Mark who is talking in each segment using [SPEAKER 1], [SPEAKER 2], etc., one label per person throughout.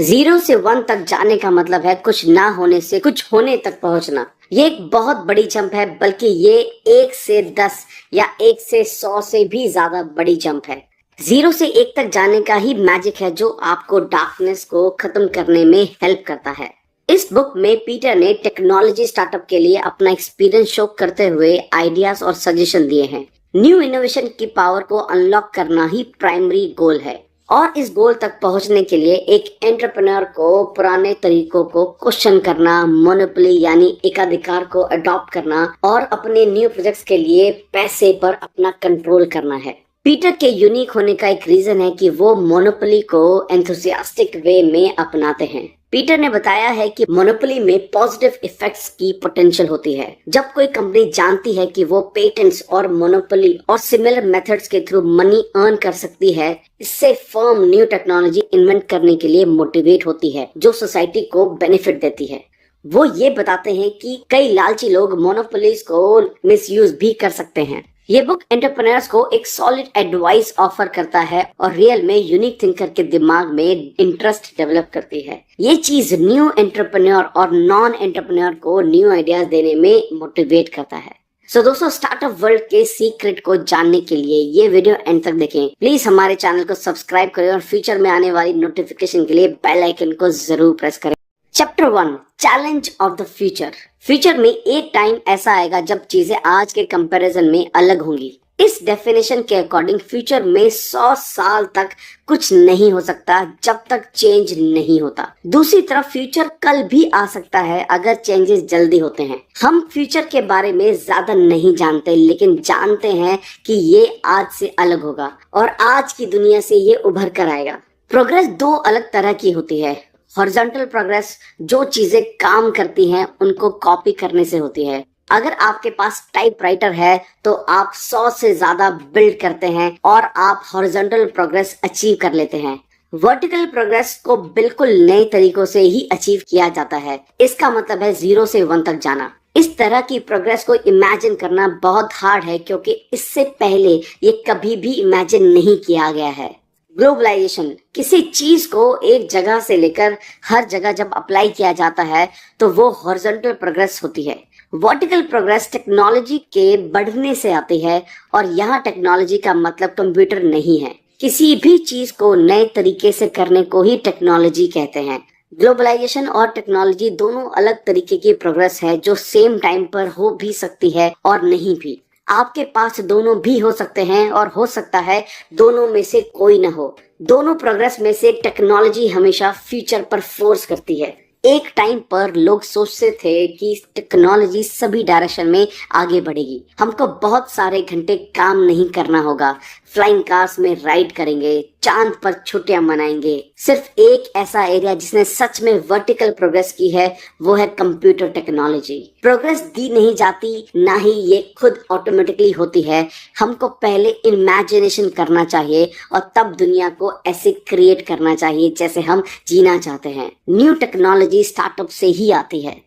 [SPEAKER 1] 0 से 1 तक जाने का मतलब है कुछ ना होने से कुछ होने तक पहुंचना। ये एक बहुत बड़ी जंप है, बल्कि ये 1 से 10 या 1 से 100 से भी ज्यादा बड़ी जंप है। 0 से 1 तक जाने का ही मैजिक है जो आपको डार्कनेस को खत्म करने में हेल्प करता है। इस बुक में पीटर ने टेक्नोलॉजी स्टार्टअप के लिए अपना एक्सपीरियंस शो करते हुए आइडियाज और सजेशन दिए हैं। न्यू इनोवेशन की पावर को अनलॉक करना ही प्राइमरी गोल है, और इस गोल तक पहुंचने के लिए एक एंटरप्रेन्योर को पुराने तरीकों को क्वेश्चन करना, मोनोपोली यानी एकाधिकार को अडॉप्ट करना और अपने न्यू प्रोजेक्ट्स के लिए पैसे पर अपना कंट्रोल करना है। पीटर के यूनिक होने का एक रीजन है कि वो मोनोपोली को एंथुसियास्टिक वे में अपनाते हैं। पीटर ने बताया है कि मोनोपोली में पॉजिटिव इफेक्ट्स की पोटेंशियल होती है। जब कोई कंपनी जानती है कि वो पेटेंट्स और मोनोपोली और सिमिलर मेथड्स के थ्रू मनी अर्न कर सकती है, इससे फर्म न्यू टेक्नोलॉजी इन्वेंट करने के लिए मोटिवेट होती है, जो सोसाइटी को बेनिफिट देती है। वो ये बताते हैं कि कई लालची लोग मोनोपोलीज को मिसयूज भी कर सकते हैं। ये बुक एंटरप्रेन्योर्स को एक सॉलिड एडवाइस ऑफर करता है और रियल में यूनिक थिंकर के दिमाग में इंटरेस्ट डेवलप करती है। ये चीज न्यू एंटरप्रेन्योर और नॉन एंटरप्रेन्योर को न्यू आइडियाज देने में मोटिवेट करता है। सो दोस्तों, स्टार्टअप वर्ल्ड के सीक्रेट को जानने के लिए ये वीडियो एंड तक देखें। प्लीज हमारे चैनल को सब्सक्राइब करें और फ्यूचर में आने वाली नोटिफिकेशन के लिए बेल आइकन को जरूर प्रेस करें। Chapter 1, challenge of the future. Future में एक टाइम ऐसा आएगा जब चीजें आज के कंपैरिजन में अलग होंगी। इस डेफिनेशन के अकॉर्डिंग फ्यूचर में 100 साल तक कुछ नहीं हो सकता जब तक चेंज नहीं होता। दूसरी तरफ फ्यूचर कल भी आ सकता है अगर चेंजेस जल्दी होते हैं। हम फ्यूचर के बारे में ज्यादा नहीं जानते, लेकिन जानते हैं कि ये आज से अलग होगा और आज की दुनिया से ये उभर कर आएगा। प्रोग्रेस 2 अलग तरह की होती है। हॉरिजॉन्टल प्रोग्रेस जो चीजें काम करती हैं उनको कॉपी करने से होती है। अगर आपके पास टाइपराइटर है तो आप 100 से ज्यादा बिल्ड करते हैं और आप हॉरिजॉन्टल प्रोग्रेस अचीव कर लेते हैं। वर्टिकल प्रोग्रेस को बिल्कुल नए तरीकों से ही अचीव किया जाता है। इसका मतलब है 0 से 1 तक जाना। इस तरह की प्रोग्रेस को इमेजिन करना बहुत हार्ड है, क्योंकि इससे पहले ये कभी भी इमेजिन नहीं किया गया है। ग्लोबलाइजेशन, किसी चीज को एक जगह से लेकर हर जगह जब अप्लाई किया जाता है तो वो हॉरिजॉन्टल प्रोग्रेस होती है। वर्टिकल प्रोग्रेस टेक्नोलॉजी के बढ़ने से आती है, और यहाँ टेक्नोलॉजी का मतलब कंप्यूटर नहीं है। किसी भी चीज को नए तरीके से करने को ही टेक्नोलॉजी कहते हैं। ग्लोबलाइजेशन और टेक्नोलॉजी दोनों अलग तरीके की प्रोग्रेस है जो सेम टाइम पर हो भी सकती है और नहीं भी। आपके पास दोनों भी हो सकते हैं और हो सकता है दोनों में से कोई ना हो। दोनों प्रोग्रेस में से टेक्नोलॉजी हमेशा फ्यूचर पर फोर्स करती है। एक टाइम पर लोग सोचते थे कि टेक्नोलॉजी सभी डायरेक्शन में आगे बढ़ेगी। हमको बहुत सारे घंटे काम नहीं करना होगा, फ्लाइंग कार्स में राइड करेंगे, चांद पर छुट्टियां मनाएंगे। सिर्फ एक ऐसा एरिया जिसने सच में वर्टिकल प्रोग्रेस की है वो है कंप्यूटर टेक्नोलॉजी। प्रोग्रेस दी नहीं जाती, ना ही ये खुद ऑटोमेटिकली होती है। हमको पहले इमेजिनेशन करना चाहिए और तब दुनिया को ऐसे क्रिएट करना चाहिए जैसे हम जीना चाहते हैं। न्यू टेक्नोलॉजी स्टार्टअप से ही आती है।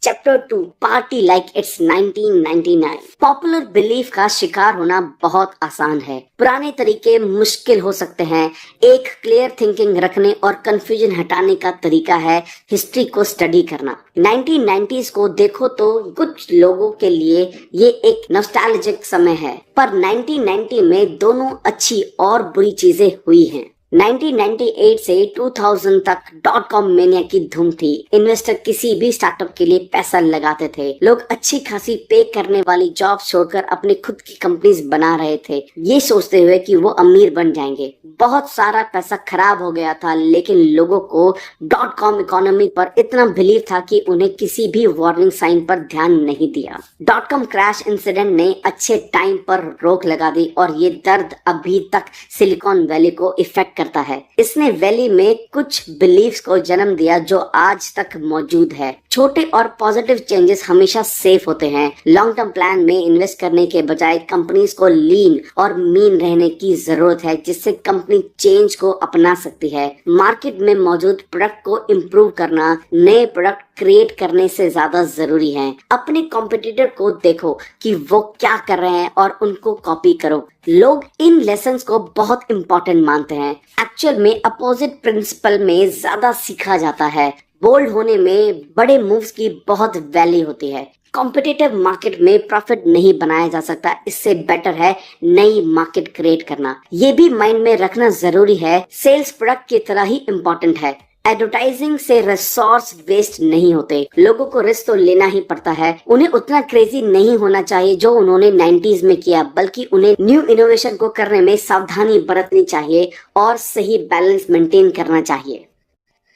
[SPEAKER 1] Chapter 2, party like it's 1999। Popular belief का शिकार होना बहुत आसान है। पुराने तरीके मुश्किल हो सकते हैं। एक क्लियर थिंकिंग रखने और कंफ्यूजन हटाने का तरीका है हिस्ट्री को स्टडी करना। 1990s को देखो तो कुछ लोगों के लिए ये एक नॉस्टैल्जिक समय है, पर 1990 में दोनों अच्छी और बुरी चीजें हुई हैं। 1998 से 2000 तक .com मेनिया की धूम थी। इन्वेस्टर किसी भी स्टार्टअप के लिए पैसा लगाते थे। लोग अच्छी खासी पे करने वाली जॉब छोड़कर अपनी खुद की कंपनीज बना रहे थे, ये सोचते हुए कि वो अमीर बन जाएंगे। बहुत सारा पैसा खराब हो गया था, लेकिन लोगों को .com इकोनॉमी पर इतना बिलीव था कि उन्हें किसी भी वार्निंग साइन पर ध्यान नहीं दिया। .com क्रैश इंसिडेंट ने अच्छे टाइम पर रोक लगा दी और ये दर्द अभी तक सिलिकॉन वैली को इफेक्ट करता है। इसने वैली में कुछ बिलीफ्स को जन्म दिया जो आज तक मौजूद है। छोटे और पॉजिटिव चेंजेस हमेशा सेफ होते हैं। लॉन्ग टर्म प्लान में इन्वेस्ट करने के बजाय कंपनीज को लीन और मीन रहने की जरूरत है, जिससे कंपनी चेंज को अपना सकती है। मार्केट में मौजूद प्रोडक्ट को इम्प्रूव करना नए प्रोडक्ट क्रिएट करने से ज्यादा जरूरी है। अपने कॉम्पिटिटर को देखो कि वो क्या कर रहे हैं और उनको कॉपी करो। लोग इन लेसन्स को बहुत इंपॉर्टेंट मानते हैं। एक्चुअल में अपोजिट प्रिंसिपल में ज्यादा सीखा जाता है। बोल्ड होने में बड़े मूव्स की बहुत वैल्यू होती है। कॉम्पिटिटिव मार्केट में प्रॉफिट नहीं बनाया जा सकता, इससे बेटर है नई मार्केट क्रिएट करना। ये भी माइंड में रखना जरूरी है, सेल्स प्रोडक्ट की तरह ही इम्पोर्टेंट है। एडवर्टाइजिंग से रिसोर्स वेस्ट नहीं होते। लोगों को रिस्क तो लेना ही पड़ता है। उन्हें उतना क्रेजी नहीं होना चाहिए जो उन्होंने 90s में किया, बल्कि उन्हें न्यू इनोवेशन को करने में सावधानी बरतनी चाहिए और सही बैलेंस मेंटेन करना चाहिए।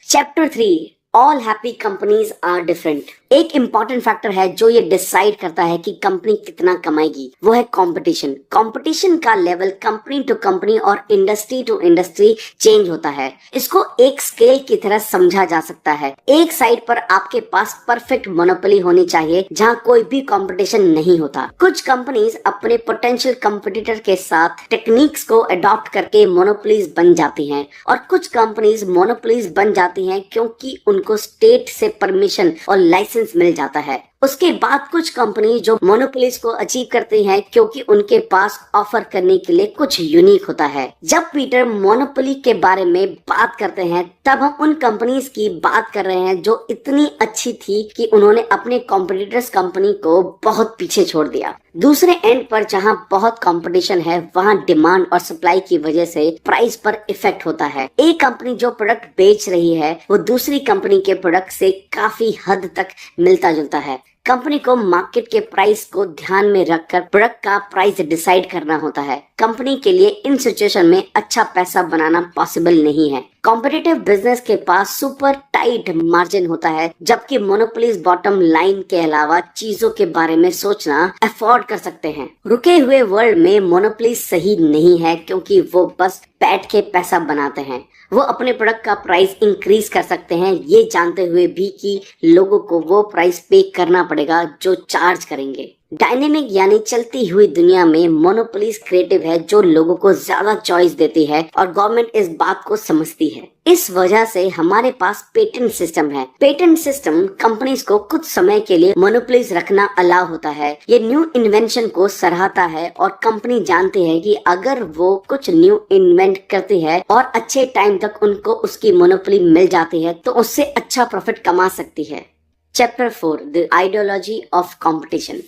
[SPEAKER 1] Chapter 3, all happy companies are different. एक इम्पॉर्टेंट फैक्टर है जो ये डिसाइड करता है कि कंपनी कितना कमाएगी, वो है कंपटीशन। कंपटीशन का लेवल कंपनी टू कंपनी और इंडस्ट्री टू इंडस्ट्री चेंज होता है। इसको एक स्केल की तरह समझा जा सकता है। एक साइड पर आपके पास परफेक्ट मोनोपोली होनी चाहिए जहां कोई भी कंपटीशन नहीं होता। कुछ कंपनीज अपने पोटेंशियल कंपटीटर के साथ टेक्निक्स को अडॉप्ट करके मोनोपोलीज बन जाती हैं, और कुछ कंपनीज मोनोपोलीज बन जाती हैं क्योंकि उनको स्टेट से परमिशन और लाइसेंस मिल जाता है। उसके बाद कुछ कंपनी जो मोनोपोलीज को अचीव करती हैं क्योंकि उनके पास ऑफर करने के लिए कुछ यूनिक होता है। जब पीटर मोनोपोली के बारे में बात करते हैं तब हम उन कंपनीज की बात कर रहे हैं जो इतनी अच्छी थी कि उन्होंने अपने कॉम्पिटिटर्स कंपनी को बहुत पीछे छोड़ दिया। दूसरे एंड पर जहां बहुत कंपटीशन है, वहां डिमांड और सप्लाई की वजह से प्राइस पर इफेक्ट होता है। एक कंपनी जो प्रोडक्ट बेच रही है वो दूसरी कंपनी के प्रोडक्ट से काफी हद तक मिलता जुलता है। कंपनी को मार्केट के प्राइस को ध्यान में रखकर प्रोडक्ट का प्राइस डिसाइड करना होता है। कंपनी के लिए इन सिचुएशन में अच्छा पैसा बनाना पॉसिबल नहीं है। कॉम्पिटिटिव बिजनेस के पास सुपर टाइट मार्जिन होता है, जबकि मोनोपोलीज बॉटम लाइन के अलावा चीजों के बारे में सोचना अफोर्ड कर सकते हैं। रुके हुए वर्ल्ड में मोनोपोलीज सही नहीं है क्योंकि वो बस बैठ के पैसा बनाते हैं। वो अपने प्रोडक्ट का प्राइस इंक्रीज कर सकते हैं, ये जानते हुए भी कि लोगों को वो प्राइस पे करना पड़ेगा जो चार्ज करेंगे। डायनेमिक यानी चलती हुई दुनिया में मोनोपोलीज क्रिएटिव है, जो लोगों को ज्यादा चॉइस देती है और गवर्नमेंट इस बात को समझती है। इस वजह से हमारे पास पेटेंट सिस्टम है। पेटेंट सिस्टम कंपनीज को कुछ समय के लिए मोनोपोलीज रखना अलाउ होता है। ये न्यू इन्वेंशन को सराहता है और कंपनी जानती है कि अगर वो कुछ न्यू इन्वेंट करती है और अच्छे टाइम तक उनको उसकी मोनोपोली मिल जाती है तो उससे अच्छा प्रॉफिट कमा सकती है। Chapter 4, the ideology of competition.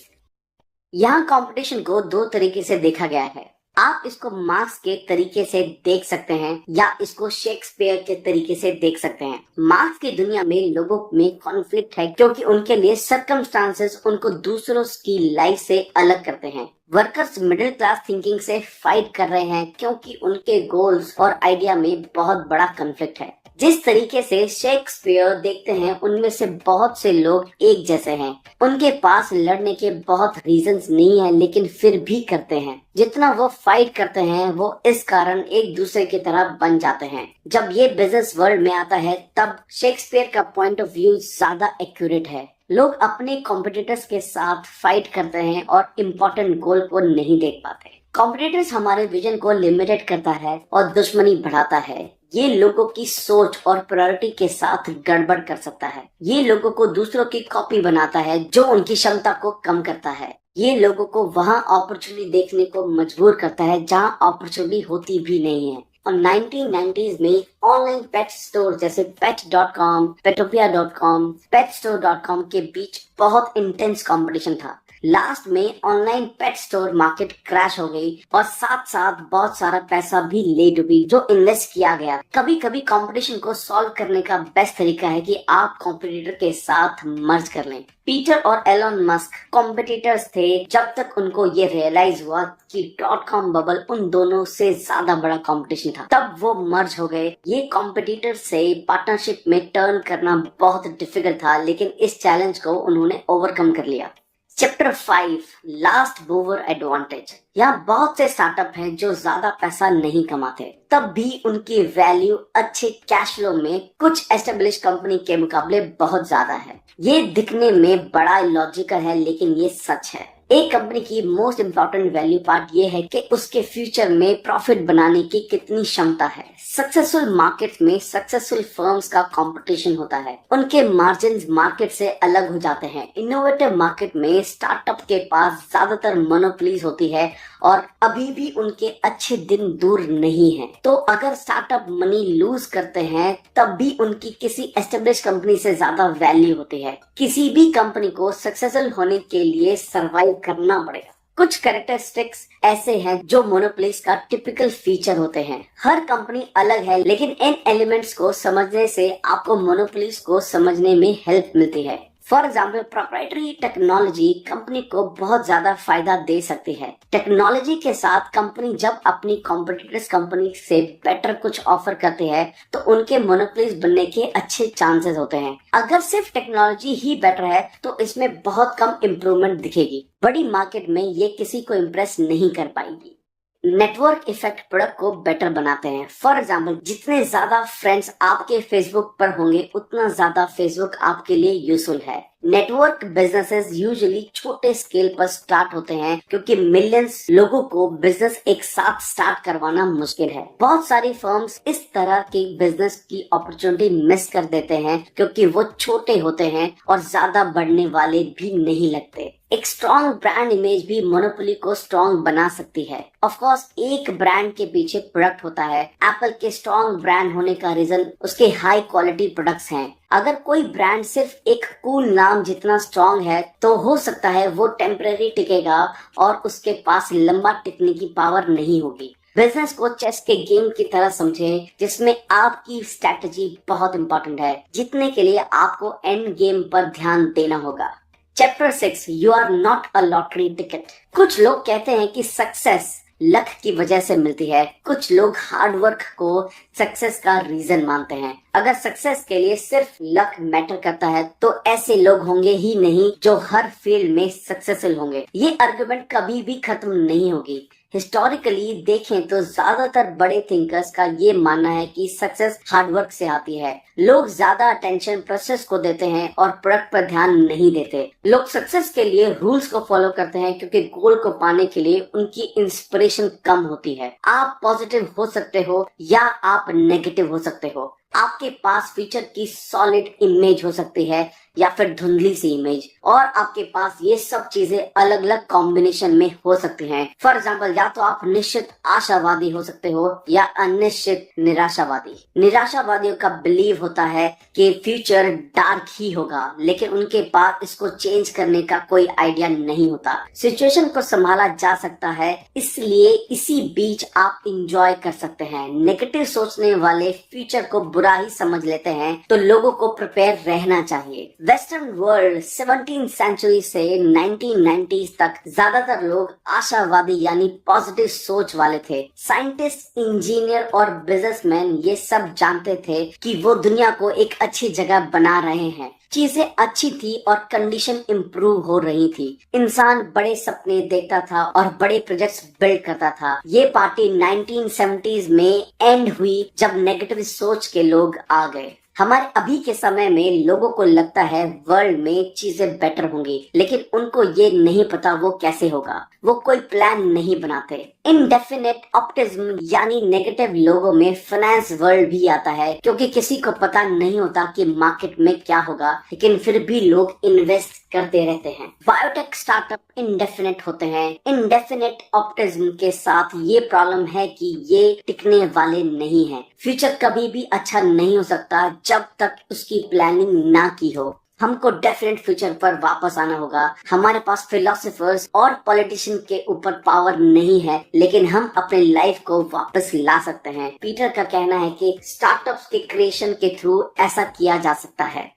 [SPEAKER 1] यहाँ कंपटीशन को दो तरीके से देखा गया है। आप इसको मार्क्स के तरीके से देख सकते हैं या इसको शेक्सपियर के तरीके से देख सकते हैं। मार्क्स की दुनिया में लोगों में कॉन्फ्लिक्ट है क्योंकि उनके लिए सर्कमस्टांसेस उनको दूसरों की लाइफ से अलग करते हैं। वर्कर्स मिडिल क्लास थिंकिंग से फाइट कर रहे हैं क्योंकि उनके गोल्स और आइडिया में बहुत बड़ा कॉन्फ्लिक्ट है। जिस तरीके से शेक्सपियर देखते हैं उनमें से बहुत से लोग एक जैसे हैं। उनके पास लड़ने के बहुत रीजंस नहीं है, लेकिन फिर भी करते हैं। जितना वो फाइट करते हैं वो इस कारण एक दूसरे की तरह बन जाते हैं। जब ये बिजनेस वर्ल्ड में आता है तब शेक्सपियर का पॉइंट ऑफ व्यू ज्यादा एक्यूरेट है। लोग अपने कॉम्पिटिटर्स के साथ फाइट करते हैं और इम्पोर्टेंट गोल को नहीं देख पाते। कॉम्पिटिटर्स हमारे विजन को लिमिटेड करता है और दुश्मनी बढ़ाता है। ये लोगों की सोच और प्रायोरिटी के साथ गड़बड़ कर सकता है। ये लोगों को दूसरों की कॉपी बनाता है जो उनकी क्षमता को कम करता है। ये लोगों को वहाँ अपॉर्चुनिटी देखने को मजबूर करता है जहाँ अपॉर्चुनिटी होती भी नहीं है। और 1990s में ऑनलाइन पेट स्टोर जैसे pet.com, petopia.com, petstore.com के बीच बहुत इंटेंस कंपटीशन था। लास्ट में online pet store market crash हो गई और साथ साथ बहुत सारा पैसा भी ले डूबी जो इन्वेस्ट किया गया। कभी कभी कंपटीशन को सॉल्व करने का बेस्ट तरीका है कि आप कॉम्पिटिटर के साथ मर्ज कर लें। पीटर और एलन मस्क कॉम्पिटिटर्स थे जब तक उनको ये रियलाइज हुआ कि .com बबल उन दोनों से ज्यादा बड़ा कंपटीशन था, तब वो मर्ज हो गए। ये कॉम्पिटिटर से पार्टनरशिप में टर्न करना बहुत डिफिकल्ट था, लेकिन इस चैलेंज को उन्होंने ओवरकम कर लिया। Chapter 5 last mover advantage. यहाँ बहुत से स्टार्टअप हैं जो ज्यादा पैसा नहीं कमाते, तब भी उनकी वैल्यू अच्छे कैश फ्लो में कुछ एस्टेब्लिश कंपनी के मुकाबले बहुत ज्यादा है। ये दिखने में बड़ा लॉजिकल है, लेकिन ये सच है। एक कंपनी की मोस्ट इम्पोर्टेंट वैल्यू पार्ट ये है कि उसके फ्यूचर में प्रॉफिट बनाने की कितनी क्षमता है। सक्सेसफुल मार्केट में सक्सेसफुल फर्म्स का कंपटीशन होता है, उनके मार्जिन्स मार्केट से अलग हो जाते हैं। इनोवेटिव मार्केट में स्टार्टअप के पास ज्यादातर मोनोपोलीज होती है और अभी भी उनके अच्छे दिन दूर नहीं हैं। तो अगर स्टार्टअप मनी लूज करते हैं, तब भी उनकी किसी एस्टेब्लिश कंपनी से ज्यादा वैल्यू होती है। किसी भी कंपनी को सक्सेसफुल होने के लिए सर्वाइव करना पड़ेगा। कुछ कैरेक्टरिस्टिक्स ऐसे हैं जो मोनोपोलीज का टिपिकल फीचर होते हैं। हर कंपनी अलग है, लेकिन इन एलिमेंट्स को समझने से आपको मोनोपोलीज को समझने में हेल्प मिलती है। For example, proprietary technology company को बहुत ज्यादा फायदा दे सकती है। टेक्नोलॉजी के साथ कंपनी जब अपनी कॉम्पिटिटर्स कंपनी से बेटर कुछ ऑफर करती है, तो उनके मोनोपोलीज बनने के अच्छे चांसेस होते हैं। अगर सिर्फ टेक्नोलॉजी ही बेटर है, तो इसमें बहुत कम इम्प्रूवमेंट दिखेगी। बड़ी मार्केट में ये किसी को इम्प्रेस नहीं कर पाएगी। नेटवर्क इफेक्ट प्रोडक्ट को बेटर बनाते हैं। फॉर एग्जाम्पल, जितने ज्यादा फ्रेंड्स आपके फेसबुक पर होंगे, उतना ज्यादा फेसबुक आपके लिए यूजफुल है। नेटवर्क बिजनेसेस यूजुअली छोटे स्केल पर स्टार्ट होते हैं, क्योंकि मिलियंस लोगों को बिजनेस एक साथ स्टार्ट करवाना मुश्किल है। बहुत सारी फर्म्स इस तरह के बिजनेस की अपॉर्चुनिटी मिस कर देते हैं, क्योंकि वो छोटे होते हैं और ज्यादा बढ़ने वाले भी नहीं लगते। एक स्ट्रॉन्ग ब्रांड इमेज भी मोनोपोली को स्ट्रॉन्ग बना सकती है। ऑफ कोर्स, एक ब्रांड के पीछे प्रोडक्ट होता है। एप्पल के स्ट्रॉन्ग ब्रांड होने का रीजन उसके हाई क्वालिटी प्रोडक्ट्स हैं। अगर कोई ब्रांड सिर्फ एक कूल नाम जितना स्ट्रॉन्ग है, तो हो सकता है वो टेम्परेरी टिकेगा और उसके पास लंबा टिकने की पावर नहीं होगी। बिजनेस को चेस के गेम की तरह समझें, जिसमें आपकी स्ट्रेटजी बहुत इंपॉर्टेंट है। जीतने के लिए आपको एंड गेम पर ध्यान देना होगा। Chapter 6 you are not a lottery ticket. कुछ लोग कहते हैं कि सक्सेस लक की वजह से मिलती है। कुछ लोग हार्ड वर्क को सक्सेस का रीजन मानते हैं। अगर सक्सेस के लिए सिर्फ लक मैटर करता है, तो ऐसे लोग होंगे ही नहीं जो हर फील्ड में सक्सेसफुल होंगे। ये आर्गुमेंट कभी भी खत्म नहीं होगी। हिस्टोरिकली देखें तो ज्यादातर बड़े थिंकर्स का ये मानना है कि सक्सेस हार्डवर्क से आती है। लोग ज्यादा अटेंशन प्रोसेस को देते हैं और प्रोडक्ट पर ध्यान नहीं देते। लोग सक्सेस के लिए रूल्स को फॉलो करते हैं, क्योंकि गोल को पाने के लिए उनकी इंस्पिरेशन कम होती है। आप पॉजिटिव हो सकते हो या आप नेगेटिव हो सकते हो। आपके पास फ्यूचर की सॉलिड इमेज हो सकती है या फिर धुंधली सी इमेज, और आपके पास ये सब चीजें अलग अलग कॉम्बिनेशन में हो सकती हैं। फॉर एग्जाम्पल, या तो आप निश्चित आशावादी हो सकते हो या अनिश्चित निराशावादी। निराशावादियों का बिलीव होता है कि फ्यूचर डार्क ही होगा, लेकिन उनके पास इसको चेंज करने का कोई आइडिया नहीं होता। सिचुएशन को संभाला जा सकता है, इसलिए इसी बीच आप इंजॉय कर सकते हैं। नेगेटिव सोचने वाले फ्यूचर को बुरा ही समझ लेते हैं, तो लोगों को प्रिपेयर रहना चाहिए। वेस्टर्न वर्ल्ड 17th सेंचुरी से 1990s तक ज्यादातर लोग आशावादी यानी पॉजिटिव सोच वाले थे। साइंटिस्ट, इंजीनियर और बिजनेसमैन ये सब जानते थे कि वो दुनिया को एक अच्छी जगह बना रहे हैं। चीजें अच्छी थी और कंडीशन इम्प्रूव हो रही थी। इंसान बड़े सपने देखता था और बड़े प्रोजेक्ट्स बिल्ड करता था। ये पार्टी 1970s में एंड हुई, जब नेगेटिव सोच के लोग आ गए। हमारे अभी के समय में लोगों को लगता है वर्ल्ड में चीजें बेटर होंगी, लेकिन उनको ये नहीं पता वो कैसे होगा। वो कोई प्लान नहीं बनाते। इनडेफिनेट ऑप्टिमिज्म यानी नेगेटिव लोगों में फाइनेंस वर्ल्ड भी आता है, क्योंकि किसी को पता नहीं होता कि मार्केट में क्या होगा, लेकिन फिर भी लोग इन्वेस्ट करते रहते हैं। बायोटेक स्टार्टअप इनडेफिनेट होते हैं। इनडेफिनेट ऑप्टिमिज्म के साथ ये प्रॉब्लम है कि ये टिकने वाले नहीं है। फ्यूचर कभी भी अच्छा नहीं हो सकता जब तक उसकी प्लानिंग ना की हो। हमको डेफिनेट फ्यूचर पर वापस आना होगा। हमारे पास फिलोसोफर्स और पॉलिटिशियन के ऊपर पावर नहीं है, लेकिन हम अपने लाइफ को वापस ला सकते हैं। पीटर का कहना है कि स्टार्टअप्स के क्रिएशन के थ्रू ऐसा किया जा सकता है।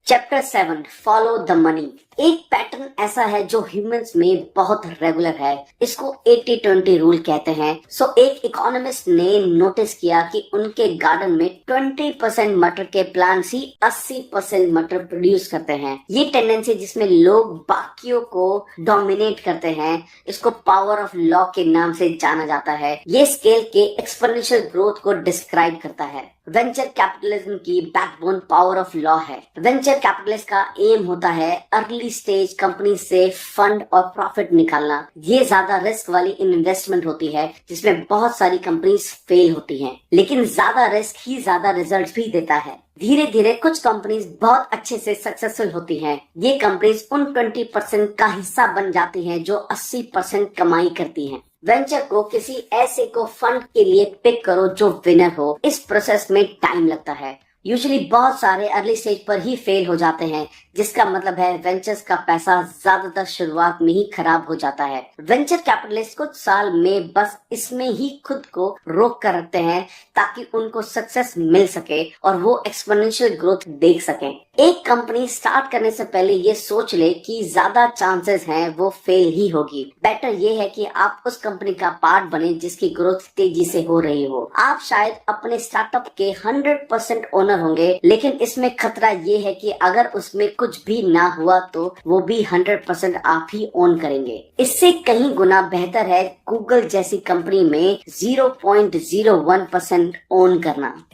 [SPEAKER 1] Chapter 7 follow the money. एक पैटर्न ऐसा है जो ह्यूमंस में बहुत रेगुलर है, इसको 80-20 रूल कहते हैं। एक इकोनॉमिस्ट ने नोटिस किया कि उनके गार्डन में 20% मटर के प्लांट्स ही 80% मटर प्रोड्यूस करते हैं। ये टेंडेंसी जिसमें लोग बाकियों को डोमिनेट करते हैं, इसको पावर ऑफ लॉ के नाम से जाना जाता है। ये स्केल के एक्सपोनेंशियल ग्रोथ को डिस्क्राइब करता है। वेंचर कैपिटलिज्म की बैकबोन पावर ऑफ लॉ है। वेंचर कैपिटलिस्ट का एम होता है अर्ली स्टेज कंपनी से फंड और प्रॉफिट निकालना। ये ज्यादा रिस्क वाली इन्वेस्टमेंट होती है जिसमें बहुत सारी कंपनीज फेल होती हैं, लेकिन ज्यादा रिस्क ही ज्यादा रिजल्ट भी देता है। धीरे धीरे कुछ कंपनीज बहुत अच्छे से सक्सेसफुल होती हैं। ये कंपनीज उन 20% का हिस्सा बन जाती हैं जो 80% कमाई करती हैं। वेंचर को किसी ऐसे को फंड के लिए पिक करो जो विनर हो। इस प्रोसेस में टाइम लगता है। यूजुअली बहुत सारे अर्ली स्टेज पर ही फेल हो जाते हैं, जिसका मतलब है वेंचर्स का पैसा ज्यादातर शुरुआत में ही खराब हो जाता है। वेंचर कैपिटलिस्ट कुछ साल में बस इसमें ही खुद को रोक कर रखते हैं ताकि उनको सक्सेस मिल सके और वो एक्सपोनेंशियल ग्रोथ देख सकें। एक कंपनी स्टार्ट करने से पहले ये सोच ले कि ज्यादा चांसेस हैं वो फेल ही होगी। बेटर ये है कि आप उस कंपनी का पार्ट बने जिसकी ग्रोथ तेजी से हो रही हो। आप शायद अपने स्टार्टअप के 100% ओनर होंगे, लेकिन इसमें खतरा ये है कि अगर उसमें कुछ भी ना हुआ तो वो भी 100% आप ही ओन करेंगे। इससे कहीं गुना बेहतर है गूगल जैसी कंपनी में 0.01% ओन करना।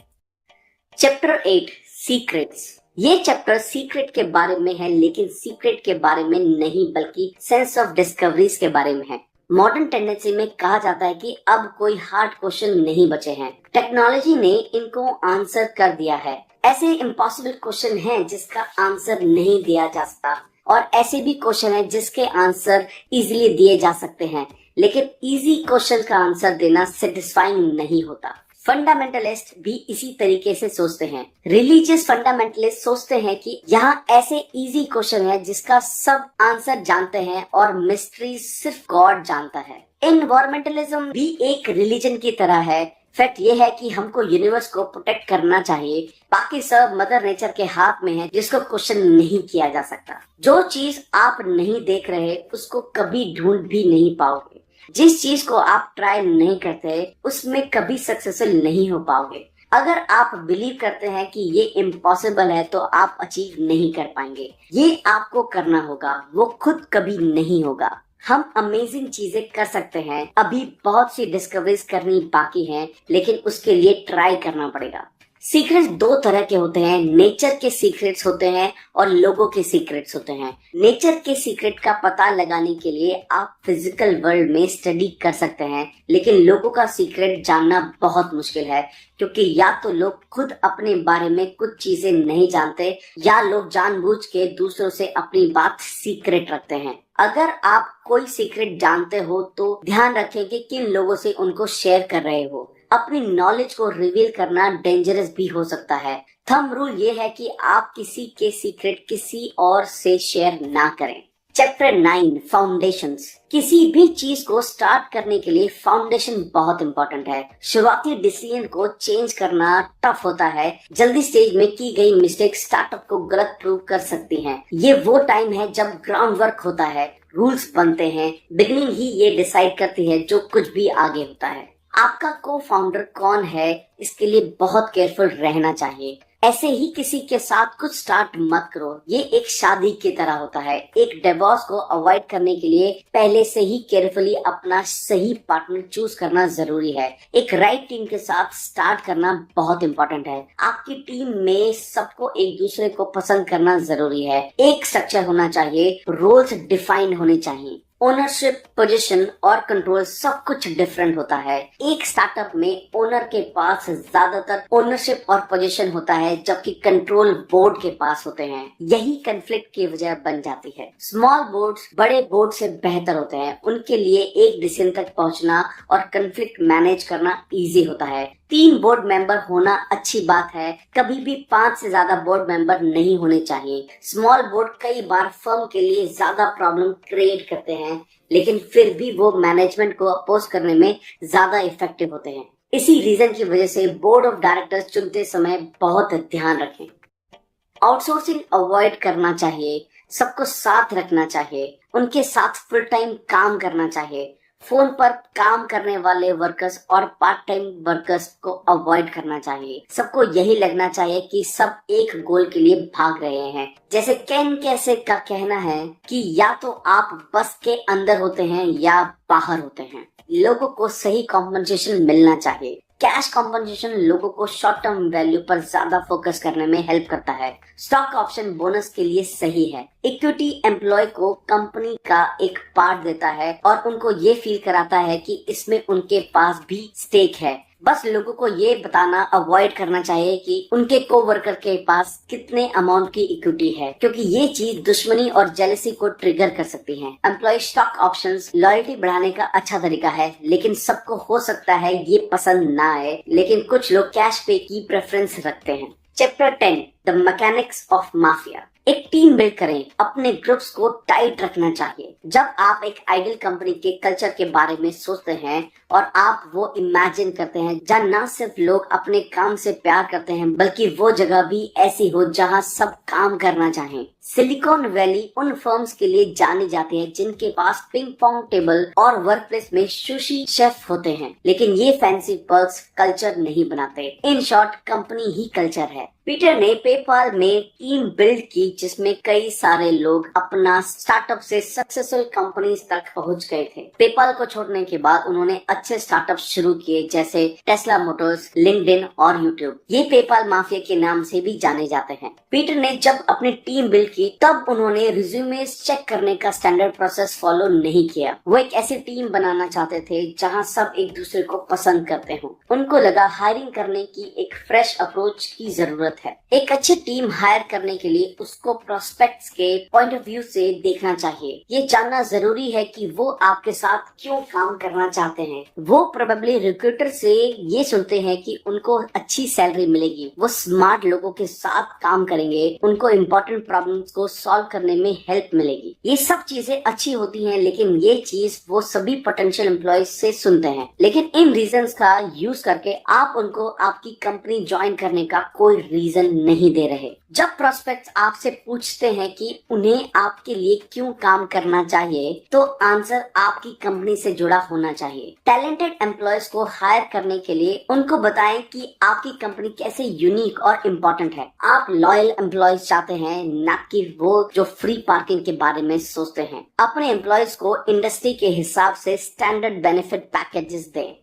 [SPEAKER 1] Chapter 8 secrets. ये चैप्टर सीक्रेट के बारे में है, लेकिन सीक्रेट के बारे में नहीं बल्कि सेंस ऑफ डिस्कवरीज के बारे में है। मॉडर्न टेंडेंसी में कहा जाता है कि अब कोई हार्ड क्वेश्चन नहीं बचे हैं। टेक्नोलॉजी ने इनको आंसर कर दिया है। ऐसे इम्पॉसिबल क्वेश्चन हैं जिसका आंसर नहीं दिया जा सकता, और ऐसे भी क्वेश्चन हैं जिसके आंसर इजीली दिए जा सकते हैं, लेकिन इजी क्वेश्चन का आंसर देना सेटिस्फाइंग नहीं होता। फंडामेंटलिस्ट भी इसी तरीके से सोचते हैं। रिलीजियस फंडामेंटलिस्ट सोचते हैं कि यहाँ ऐसे इजी क्वेश्चन है जिसका सब आंसर जानते हैं और मिस्ट्री सिर्फ गॉड जानता है। एनवायरमेंटलिज्म भी एक रिलीजन की तरह है। फैक्ट ये है कि हमको यूनिवर्स को प्रोटेक्ट करना चाहिए, बाकी सब मदर नेचर के हाथ में है जिसको क्वेश्चन नहीं किया जा सकता। जो चीज आप नहीं देख रहे उसको कभी ढूंढ भी नहीं पाओगे। जिस चीज को आप ट्राई नहीं करते उसमें कभी सक्सेसफुल नहीं हो पाओगे। अगर आप बिलीव करते हैं कि ये इम्पॉसिबल है तो आप अचीव नहीं कर पाएंगे। ये आपको करना होगा, वो खुद कभी नहीं होगा। हम अमेजिंग चीजें कर सकते हैं। अभी बहुत सी डिस्कवरीज करनी बाकी हैं, लेकिन उसके लिए ट्राई करना पड़ेगा। सीक्रेट्स दो तरह के होते हैं। नेचर के सीक्रेट्स होते हैं और लोगों के सीक्रेट्स होते हैं। नेचर के सीक्रेट का पता लगाने के लिए आप फिजिकल वर्ल्ड में स्टडी कर सकते हैं, लेकिन लोगों का सीक्रेट जानना बहुत मुश्किल है, क्योंकि या तो लोग खुद अपने बारे में कुछ चीजें नहीं जानते या लोग जानबूझ के दूसरों से अपनी बात सीक्रेट रखते हैं। अगर आप कोई सीक्रेट जानते हो तो ध्यान रखें कि किन लोगों से उनको शेयर कर रहे हो। अपनी नॉलेज को रिवील करना डेंजरस भी हो सकता है। थंब रूल ये है कि आप किसी के सीक्रेट किसी और से शेयर ना करें। Chapter 9 foundations. किसी भी चीज को स्टार्ट करने के लिए फाउंडेशन बहुत इंपॉर्टेंट है। शुरुआती डिसीजन को चेंज करना टफ होता है। जल्दी स्टेज में की गई मिस्टेक स्टार्टअप को गलत प्रूव कर सकती हैं। ये वो टाइम है जब ग्राउंड वर्क होता है, रूल्स बनते हैं। बिगिनिंग ही ये डिसाइड करती है जो कुछ भी आगे होता है। आपका को फाउंडर कौन है, इसके लिए बहुत केयरफुल रहना चाहिए। ऐसे ही किसी के साथ कुछ स्टार्ट मत करो। ये एक शादी की तरह होता है। एक डिवोर्स को अवॉइड करने के लिए पहले से ही केयरफुली अपना सही पार्टनर चूज करना जरूरी है। एक राइट टीम के साथ स्टार्ट करना बहुत इंपॉर्टेंट है। आपकी टीम में सबको एक दूसरे को पसंद करना जरूरी है। एक स्ट्रक्चर होना चाहिए, रोल्स डिफाइंड होने चाहिए। ओनरशिप, पोजीशन और कंट्रोल सब कुछ डिफरेंट होता है। एक स्टार्टअप में ओनर के पास ज्यादातर ओनरशिप और पोजीशन होता है, जबकि कंट्रोल बोर्ड के पास होते हैं। यही कन्फ्लिक्ट की वजह बन जाती है। स्मॉल बोर्ड्स बड़े बोर्ड से बेहतर होते हैं। उनके लिए एक डिसीजन तक पहुंचना और कन्फ्लिक्ट मैनेज करना इजी होता है। 3 बोर्ड मेंबर होना अच्छी बात है, कभी भी 5 से ज्यादा बोर्ड मेंबर नहीं होने चाहिए। स्मॉल बोर्ड कई बार फर्म के लिए ज्यादा प्रॉब्लम क्रिएट करते हैं, लेकिन फिर भी वो मैनेजमेंट को अपोज करने में ज्यादा इफेक्टिव होते हैं। इसी रीजन की वजह से बोर्ड ऑफ डायरेक्टर्स चुनते समय बहुत ध्यान रखें। आउटसोर्सिंग अवॉइड करना चाहिए। सबको साथ रखना चाहिए, उनके साथ फुल टाइम काम करना चाहिए। फोन पर काम करने वाले वर्कर्स और पार्ट टाइम वर्कर्स को अवॉइड करना चाहिए। सबको यही लगना चाहिए कि सब एक गोल के लिए भाग रहे हैं। जैसे केन कैसे का कहना है कि या तो आप बस के अंदर होते हैं या बाहर होते हैं। लोगों को सही कॉम्पनसेशन मिलना चाहिए। कैश कॉम्पनसेशन लोगों को शॉर्ट टर्म वैल्यू पर ज्यादा फोकस करने में हेल्प करता है। स्टॉक ऑप्शन बोनस के लिए सही है। इक्विटी एम्प्लॉय को कंपनी का एक पार्ट देता है और उनको ये फील कराता है कि इसमें उनके पास भी स्टेक है। बस लोगों को ये बताना अवॉइड करना चाहिए कि उनके कोवर्कर के पास कितने अमाउंट की इक्विटी है, क्योंकि ये चीज दुश्मनी और जेलसी को ट्रिगर कर सकती है। एम्प्लॉय स्टॉक ऑप्शंस लॉयल्टी बढ़ाने का अच्छा तरीका है, लेकिन सबको हो सकता है ये पसंद ना आए, लेकिन कुछ लोग कैश पे की प्रेफरेंस रखते हैं। Chapter 10 the mechanics of mafia. एक टीम बिल्ड करें, अपने ग्रुप्स को टाइट रखना चाहिए। जब आप एक आइडियल कंपनी के कल्चर के बारे में सोचते हैं और आप वो इमेजिन करते हैं जहाँ न सिर्फ लोग अपने काम से प्यार करते हैं, बल्कि वो जगह भी ऐसी हो जहाँ सब काम करना चाहें। सिलिकॉन वैली उन फर्म्स के लिए जानी जाती है जिनके पास पिंग पोंग टेबल और वर्क प्लेस में सुशी शेफ होते हैं, लेकिन ये फैंसी पर्क्स कल्चर नहीं बनाते। In short company he culture है। पीटर ने पेपाल में टीम बिल्ड की जिसमें कई सारे लोग अपना स्टार्टअप से सक्सेसफुल कंपनीज तक पहुंच गए थे। पेपाल को छोड़ने के बाद उन्होंने अच्छे स्टार्टअप शुरू किए जैसे टेस्ला मोटर्स, लिंक्डइन और यूट्यूब। ये पेपाल माफिया के नाम से भी जाने जाते हैं। पीटर ने जब अपनी टीम बिल्ड की तब उन्होंने रिज्यूमे चेक करने का स्टैंडर्ड प्रोसेस फॉलो नहीं किया। वो एक ऐसी टीम बनाना चाहते थे जहाँ सब एक दूसरे को पसंद करते हों। उनको लगा हायरिंग करने की एक फ्रेश अप्रोच की जरूरत है। एक अच्छी टीम हायर करने के लिए उसको प्रोस्पेक्ट्स के पॉइंट ऑफ व्यू से देखना चाहिए। ये जानना जरूरी है कि वो आपके साथ क्यों काम करना चाहते हैं। वो प्रोबेबली रिक्रूटर से ये सुनते हैं कि उनको अच्छी सैलरी मिलेगी, वो स्मार्ट लोगों के साथ काम करेंगे, उनको इम्पोर्टेंट प्रॉब्लम्स को सॉल्व करने में हेल्प मिलेगी। ये सब चीजें अच्छी होती हैं, लेकिन ये चीज वो सभी पोटेंशियल एम्प्लॉयज से सुनते हैं। लेकिन इन रीजंस का यूज करके आप उनको आपकी कंपनी ज्वाइन करने का कोई रीजन नहीं दे रहे। जब प्रोस्पेक्ट्स आपसे पूछते हैं कि उन्हें आपके लिए क्यों काम करना चाहिए, तो आंसर आपकी कंपनी से जुड़ा होना चाहिए। टैलेंटेड एम्प्लॉयज को हायर करने के लिए उनको बताएं कि आपकी कंपनी कैसे यूनिक और इम्पोर्टेंट है। आप लॉयल एम्प्लॉयज चाहते हैं, न कि वो जो फ्री पार्किंग के बारे में सोचते हैं। अपने एम्प्लॉयज को इंडस्ट्री के हिसाब से स्टैंडर्ड बेनिफिट पैकेजेस दें।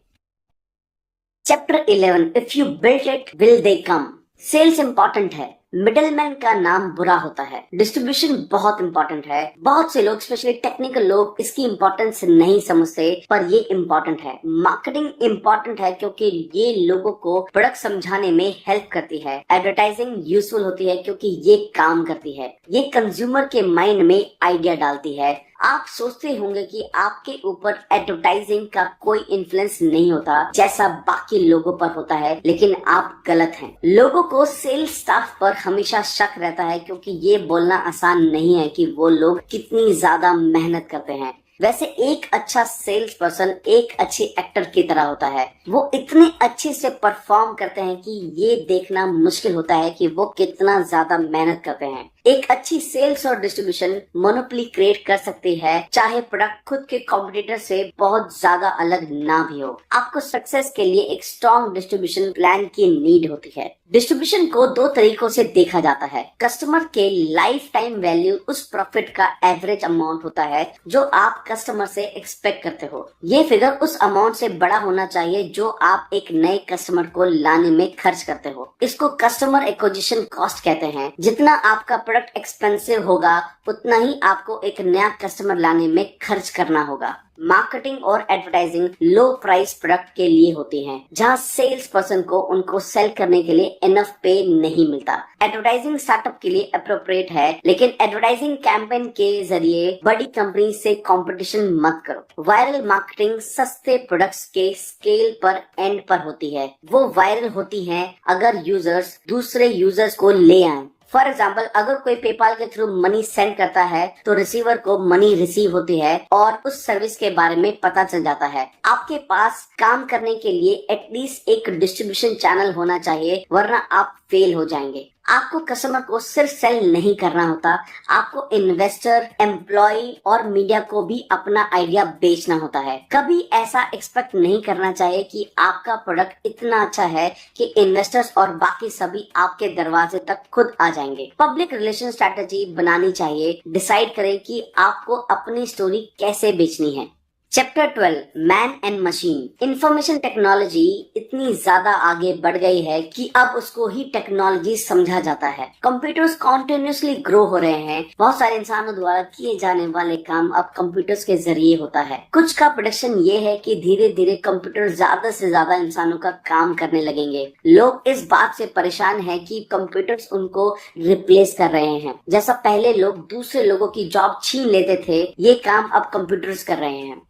[SPEAKER 1] Chapter 11 if you build it will they come. Sales important है, मिडलमैन का नाम बुरा होता है। डिस्ट्रीब्यूशन बहुत इंपॉर्टेंट है। बहुत से लोग, स्पेशली टेक्निकल लोग, इसकी इंपॉर्टेंस नहीं समझते, पर ये इंपॉर्टेंट है। मार्केटिंग इंपॉर्टेंट है क्योंकि ये लोगों को प्रोडक्ट समझाने में हेल्प करती है। एडवर्टाइजिंग यूजफुल होती है क्योंकि ये काम करती है। ये कंज्यूमर के माइंड में आइडिया डालती है। आप सोचते होंगे कि आपके ऊपर एडवर्टाइजिंग का कोई इन्फ्लुएंस नहीं होता जैसा बाकी लोगों पर होता है, लेकिन आप गलत हैं। लोगों को सेल्स स्टाफ पर हमेशा शक रहता है क्योंकि ये बोलना आसान नहीं है कि वो लोग कितनी ज्यादा मेहनत करते हैं। वैसे एक अच्छा सेल्स पर्सन एक अच्छे एक्टर की तरह होता है। वो इतने अच्छे से परफॉर्म करते हैं कि ये देखना मुश्किल होता है कि वो कितना ज्यादा मेहनत करते हैं। एक अच्छी सेल्स और डिस्ट्रीब्यूशन मोनोपोली क्रिएट कर सकती है, चाहे प्रोडक्ट खुद के कॉम्पिटिटर से बहुत ज्यादा अलग ना भी हो। आपको सक्सेस के लिए एक स्ट्रॉन्ग डिस्ट्रीब्यूशन प्लान की नीड होती है। डिस्ट्रीब्यूशन को दो तरीकों से देखा जाता है। कस्टमर के लाइफ टाइम वैल्यू उस प्रॉफिट का एवरेज अमाउंट होता है जो आप कस्टमर से एक्सपेक्ट करते हो। ये फिगर उस अमाउंट से बड़ा होना चाहिए जो आप एक नए कस्टमर को लाने में खर्च करते हो। इसको कस्टमर एक्विजिशन कॉस्ट कहते हैं। जितना आपका प्रोडक्ट एक्सपेंसिव होगा, उतना ही आपको एक नया कस्टमर लाने में खर्च करना होगा। मार्केटिंग और एडवर्टाइजिंग लो प्राइस प्रोडक्ट के लिए होती हैं, जहां सेल्स पर्सन को उनको सेल करने के लिए इनफ पे नहीं मिलता। एडवर्टाइजिंग स्टार्टअप के लिए अप्रोप्रिएट है, लेकिन एडवर्टाइजिंग कैंपेन के जरिए बड़ी कंपनी से कंपटीशन मत करो। वायरल मार्केटिंग सस्ते प्रोडक्ट्स के स्केल पर एंड पर होती है। वो वायरल होती है अगर यूजर्स दूसरे यूजर्स को ले आए। फॉर एग्जाम्पल, अगर कोई पेपाल के थ्रू मनी सेंड करता है तो रिसीवर को मनी रिसीव होती है और उस सर्विस के बारे में पता चल जाता है। आपके पास काम करने के लिए एटलीस्ट एक डिस्ट्रीब्यूशन चैनल होना चाहिए, वरना आप फेल हो जाएंगे। आपको कस्टमर को सिर्फ सेल नहीं करना होता, आपको इन्वेस्टर, एम्प्लॉय और मीडिया को भी अपना आइडिया बेचना होता है। कभी ऐसा एक्सपेक्ट नहीं करना चाहिए कि आपका प्रोडक्ट इतना अच्छा है कि इन्वेस्टर्स और बाकी सभी आपके दरवाजे तक खुद आ जाएंगे। पब्लिक रिलेशन स्ट्रैटेजी बनानी चाहिए। डिसाइड करें कि आपको अपनी स्टोरी कैसे बेचनी है। Chapter 12 man and machine. Information technology इतनी ज्यादा आगे बढ़ गई है कि अब उसको ही टेक्नोलॉजी समझा जाता है। कंप्यूटर्स कॉन्टिन्यूसली ग्रो हो रहे हैं। बहुत सारे इंसानों द्वारा किए जाने वाले काम अब कंप्यूटर्स के जरिए होता है। कुछ का प्रेडिक्शन ये है कि धीरे धीरे कंप्यूटर ज्यादा से ज्यादा इंसानों का काम करने लगेंगे। लोग इस बात से परेशान है कि कंप्यूटर्स उनको रिप्लेस कर रहे हैं। जैसा पहले लोग दूसरे लोगों की जॉब छीन लेते थे, ये काम अब कंप्यूटर्स कर रहे हैं।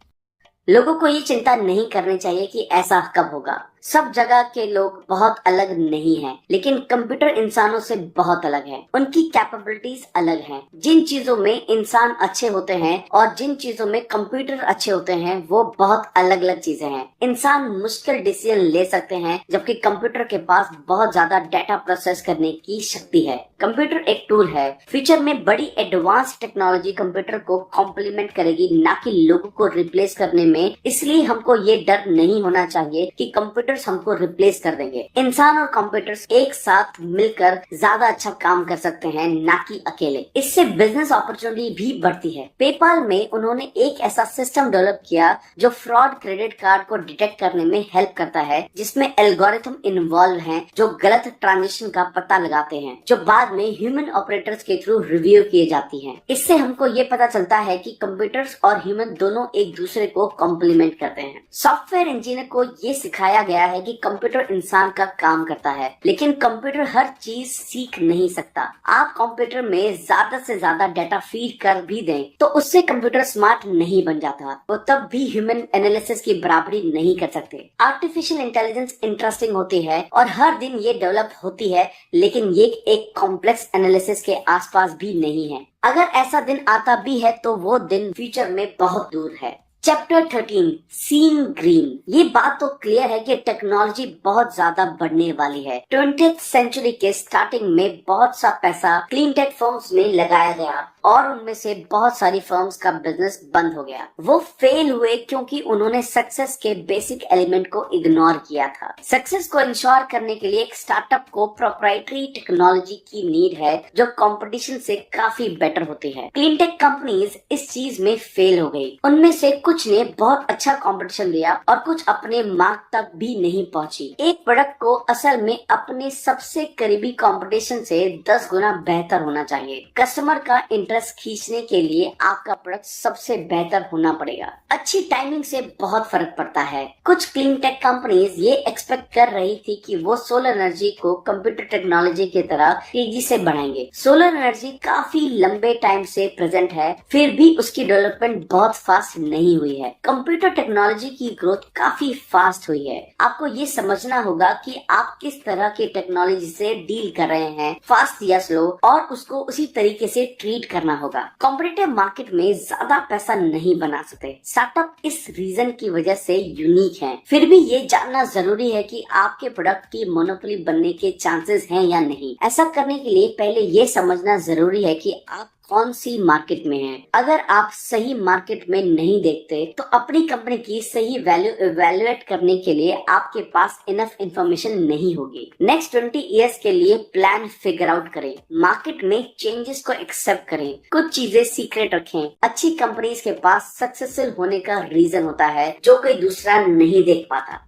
[SPEAKER 1] लोगों को ये चिंता नहीं करनी चाहिए कि ऐसा कब होगा। सब जगह के लोग बहुत अलग नहीं हैं, लेकिन कंप्यूटर इंसानों से बहुत अलग है। उनकी कैपेबिलिटीज अलग हैं। जिन चीजों में इंसान अच्छे होते हैं और जिन चीजों में कंप्यूटर अच्छे होते हैं, वो बहुत अलग अलग चीजें हैं। इंसान मुश्किल डिसीजन ले सकते हैं, जबकि कंप्यूटर के पास बहुत ज्यादा डाटा प्रोसेस करने की शक्ति है। कंप्यूटर एक टूल है। फ्यूचर में बड़ी एडवांस टेक्नोलॉजी कंप्यूटर को कॉम्प्लीमेंट करेगी, ना कि लोगों को रिप्लेस करने में। इसलिए हमको ये डर नहीं होना चाहिए कि कंप्यूटर हमको रिप्लेस कर देंगे। इंसान और कंप्यूटर्स एक साथ मिलकर ज्यादा अच्छा काम कर सकते हैं, ना कि अकेले। इससे बिजनेस अपॉर्चुनिटी भी बढ़ती है। पेपाल में उन्होंने एक ऐसा सिस्टम डेवलप किया जो फ्रॉड क्रेडिट कार्ड को डिटेक्ट करने में हेल्प करता है, जिसमें एल्गोरिथम इन्वॉल्व हैं जो गलत ट्रांजेक्शन का पता लगाते हैं, जो बाद में ह्यूमन ऑपरेटर्स के थ्रू रिव्यू किए जाती हैं। इससे हमको ये पता चलता है कि कंप्यूटर्स और ह्यूमन दोनों एक दूसरे को कॉम्प्लीमेंट करते हैं। सॉफ्टवेयर इंजीनियर को ये सिखाया गया है कि कंप्यूटर इंसान का काम करता है, लेकिन कंप्यूटर हर चीज सीख नहीं सकता। आप कंप्यूटर में ज्यादा से ज्यादा डाटा फीड कर भी दें तो उससे कंप्यूटर स्मार्ट नहीं बन जाता। वो तब भी ह्यूमन एनालिसिस की बराबरी नहीं कर सकते। आर्टिफिशियल इंटेलिजेंस इंटरेस्टिंग होती है और हर दिन ये डेवलप होती है, लेकिन ये एक कॉम्प्लेक्स एनालिसिस के आसपास भी नहीं है। अगर ऐसा दिन आता भी है तो वो दिन फ्यूचर में बहुत दूर है। Chapter 13 seeing green. ये बात तो क्लियर है कि टेक्नोलॉजी बहुत ज्यादा बढ़ने वाली है। 20th सेंचुरी के स्टार्टिंग में बहुत सा पैसा क्लीन टेक फर्म्स में लगाया गया और उनमें से बहुत सारी फर्म्स का बिजनेस बंद हो गया। वो फेल हुए क्योंकि उन्होंने सक्सेस के बेसिक एलिमेंट को इग्नोर किया था। सक्सेस को इंश्योर करने के लिए एक स्टार्टअप को प्रोप्राइटरी टेक्नोलॉजी की नीड है जो कंपटीशन से काफी बेटर होती है। क्लीन टेक कंपनीज इस चीज में फेल हो गई। उनमें से कुछ ने बहुत अच्छा कंपटीशन दिया और कुछ अपने मार्क तक भी नहीं पहुंची। एक प्रोडक्ट को असल में अपने सबसे करीबी कंपटीशन से 10 गुना बेहतर होना चाहिए। कस्टमर का इंटरेस्ट खींचने के लिए आपका प्रोडक्ट सबसे बेहतर होना पड़ेगा। अच्छी टाइमिंग से बहुत फर्क पड़ता है। कुछ क्लीन टेक कंपनीज ये एक्सपेक्ट कर रही थी कि वो सोलर एनर्जी को कंप्यूटर टेक्नोलॉजी की तरह तेजी से बढ़ाएंगे। सोलर एनर्जी काफी लंबे टाइम से प्रेजेंट है, फिर भी उसकी डेवलपमेंट बहुत फास्ट नहीं हुई है। कंप्यूटर टेक्नोलॉजी की ग्रोथ काफी फास्ट हुई है। आपको ये समझना होगा कि आप किस तरह की टेक्नोलॉजी से डील कर रहे हैं, फास्ट या स्लो, और उसको उसी तरीके से ट्रीट करना होगा। कॉम्पिटिटिव मार्केट में ज्यादा पैसा नहीं बना सकते। स्टार्टअप इस रीजन की वजह से यूनिक है। फिर भी ये जानना जरूरी है कि आपके प्रोडक्ट की मोनोपोली बनने के चांसेस हैं या नहीं। ऐसा करने के लिए पहले ये समझना जरूरी है कि आप कौन सी मार्केट में हैं। अगर आप सही मार्केट में नहीं देखते तो अपनी कंपनी की सही वैल्यू इवेल्युएट करने के लिए आपके पास इनफ इंफॉर्मेशन नहीं होगी। नेक्स्ट 20 इयर्स के लिए प्लान फिगर आउट करें। मार्केट में चेंजेस को एक्सेप्ट करें। कुछ चीजें सीक्रेट रखें। अच्छी कंपनीज के पास सक्सेसफुल होने का रीजन होता है जो कोई दूसरा नहीं देख पाता।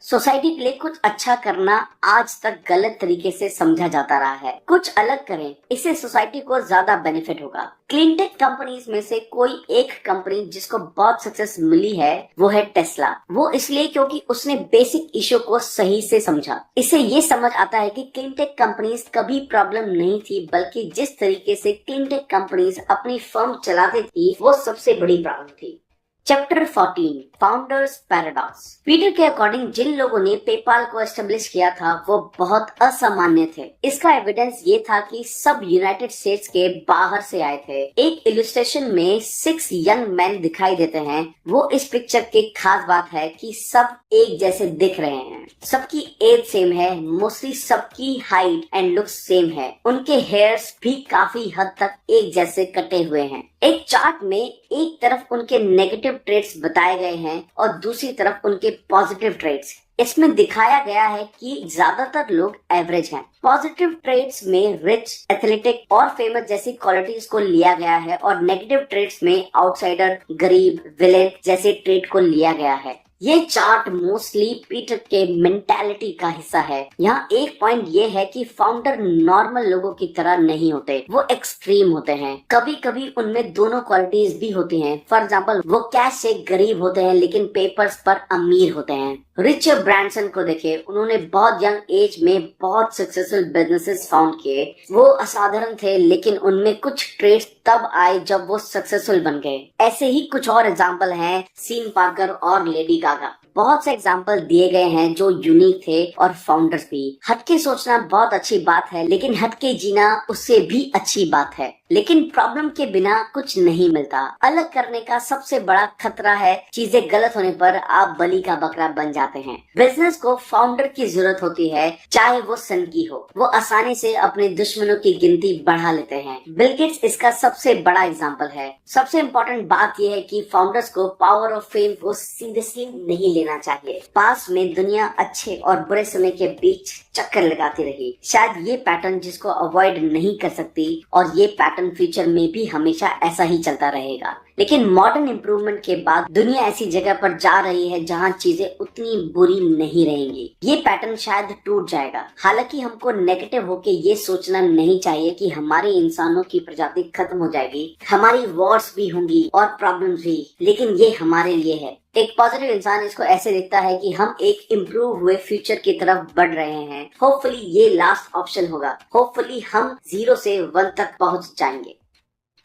[SPEAKER 1] सोसाइटी के लिए कुछ अच्छा करना आज तक गलत तरीके से समझा जाता रहा है। कुछ अलग करें, इससे सोसाइटी को ज्यादा बेनिफिट होगा। क्लीन टेक कंपनीज में से कोई एक कंपनी जिसको बहुत सक्सेस मिली है वो है टेस्ला। वो इसलिए क्योंकि उसने बेसिक इशू को सही से समझा। इससे ये समझ आता है कि क्लीन टेक कंपनीज कभी प्रॉब्लम नहीं थी, बल्कि जिस तरीके से क्लीन टेक कंपनीज अपनी फर्म चलाती थी वो सबसे बड़ी प्रॉब्लम थी। Chapter 14 founders paradox. पीटर के अकॉर्डिंग जिन लोगों ने पेपाल को एस्टेब्लिश किया था वो बहुत असामान्य थे। इसका एविडेंस ये था कि सब यूनाइटेड स्टेट्स के बाहर से आए थे। एक इलस्ट्रेशन में 6 यंग मैन दिखाई देते हैं। वो इस पिक्चर की खास बात है कि सब एक जैसे दिख रहे हैं। सबकी एज सेम है, मोस्टली सबकी हाइट एंड लुक सेम है। उनके हेयर्स भी काफी हद तक एक जैसे कटे हुए हैं। एक चार्ट में एक तरफ उनके नेगेटिव ट्रेट्स बताए गए हैं और दूसरी तरफ उनके पॉजिटिव ट्रेट्स। इसमें दिखाया गया है कि ज्यादातर लोग एवरेज हैं। पॉजिटिव ट्रेट्स में रिच, एथलेटिक और फेमस जैसी क्वालिटीज को लिया गया है और नेगेटिव ट्रेट्स में आउटसाइडर, गरीब, विलेन जैसे ट्रेट को लिया गया है। ये चार्ट मोस्टली पीटर के मेंटालिटी का हिस्सा है। यहाँ एक पॉइंट ये है कि फाउंडर नॉर्मल लोगों की तरह नहीं होते, वो एक्सट्रीम होते हैं। कभी कभी उनमें दोनों क्वालिटीज भी होती हैं। फॉर एग्जांपल, वो कैश से गरीब होते हैं लेकिन पेपर्स पर अमीर होते हैं। रिचर्ड ब्रांसन को देखे, उन्होंने बहुत यंग एज में बहुत सक्सेसफुल बिजनेसेस फाउंड किए। वो असाधारण थे लेकिन उनमें कुछ ट्रेड्स तब आए जब वो सक्सेसफुल बन गए। ऐसे ही कुछ और एग्जाम्पल हैं सीन पार्कर और लेडी गागा। बहुत से एग्जाम्पल दिए गए हैं जो यूनिक थे और फाउंडर्स भी। हटके सोचना बहुत अच्छी बात है लेकिन हटके जीना उससे भी अच्छी बात है। लेकिन प्रॉब्लम के बिना कुछ नहीं मिलता। अलग करने का सबसे बड़ा खतरा है चीजें गलत होने पर आप बलि का बकरा बन जाते हैं। बिजनेस को फाउंडर की जरूरत होती है, चाहे वो सन की हो। वो आसानी से अपने दुश्मनों की गिनती बढ़ा लेते हैं। बिल गेट्स इसका सबसे बड़ा एग्जाम्पल है। सबसे इम्पोर्टेंट बात यह है कि फाउंडर्स को पावर ऑफ फेम को सीरियसली नहीं लेना चाहिए। पास में दुनिया अच्छे और बुरे समय के बीच चक्कर लगाती रही। शायद ये पैटर्न जिसको अवॉइड नहीं कर सकती और ये पैटर्न फ्यूचर में भी हमेशा ऐसा ही चलता रहेगा। लेकिन मॉडर्न इम्प्रूवमेंट के बाद दुनिया ऐसी जगह पर जा रही है जहाँ चीजें उतनी बुरी नहीं रहेंगी। ये पैटर्न शायद टूट जाएगा। हालांकि हमको नेगेटिव होके ये सोचना नहीं चाहिए कि हमारे इंसानों की प्रजाति खत्म हो जाएगी। हमारी वॉर्स भी होंगी और प्रॉब्लम्स भी, लेकिन ये हमारे लिए है। एक पॉजिटिव इंसान इसको ऐसे देखता है कि हम एक इम्प्रूव हुए फ्यूचर की तरफ बढ़ रहे हैं। होपफुली ये लास्ट ऑप्शन होगा। होपफुली हम 0 से 1 तक पहुंच जाएंगे।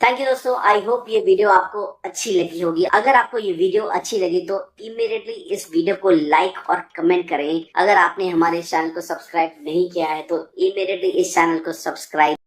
[SPEAKER 1] थैंक यू दोस्तों, आई होप ये वीडियो आपको अच्छी लगी होगी। अगर आपको ये वीडियो अच्छी लगी तो इमीडिएटली इस वीडियो को लाइक और कमेंट करें। अगर आपने हमारे चैनल को सब्सक्राइब नहीं किया है तो इमीडिएटली इस चैनल को सब्सक्राइब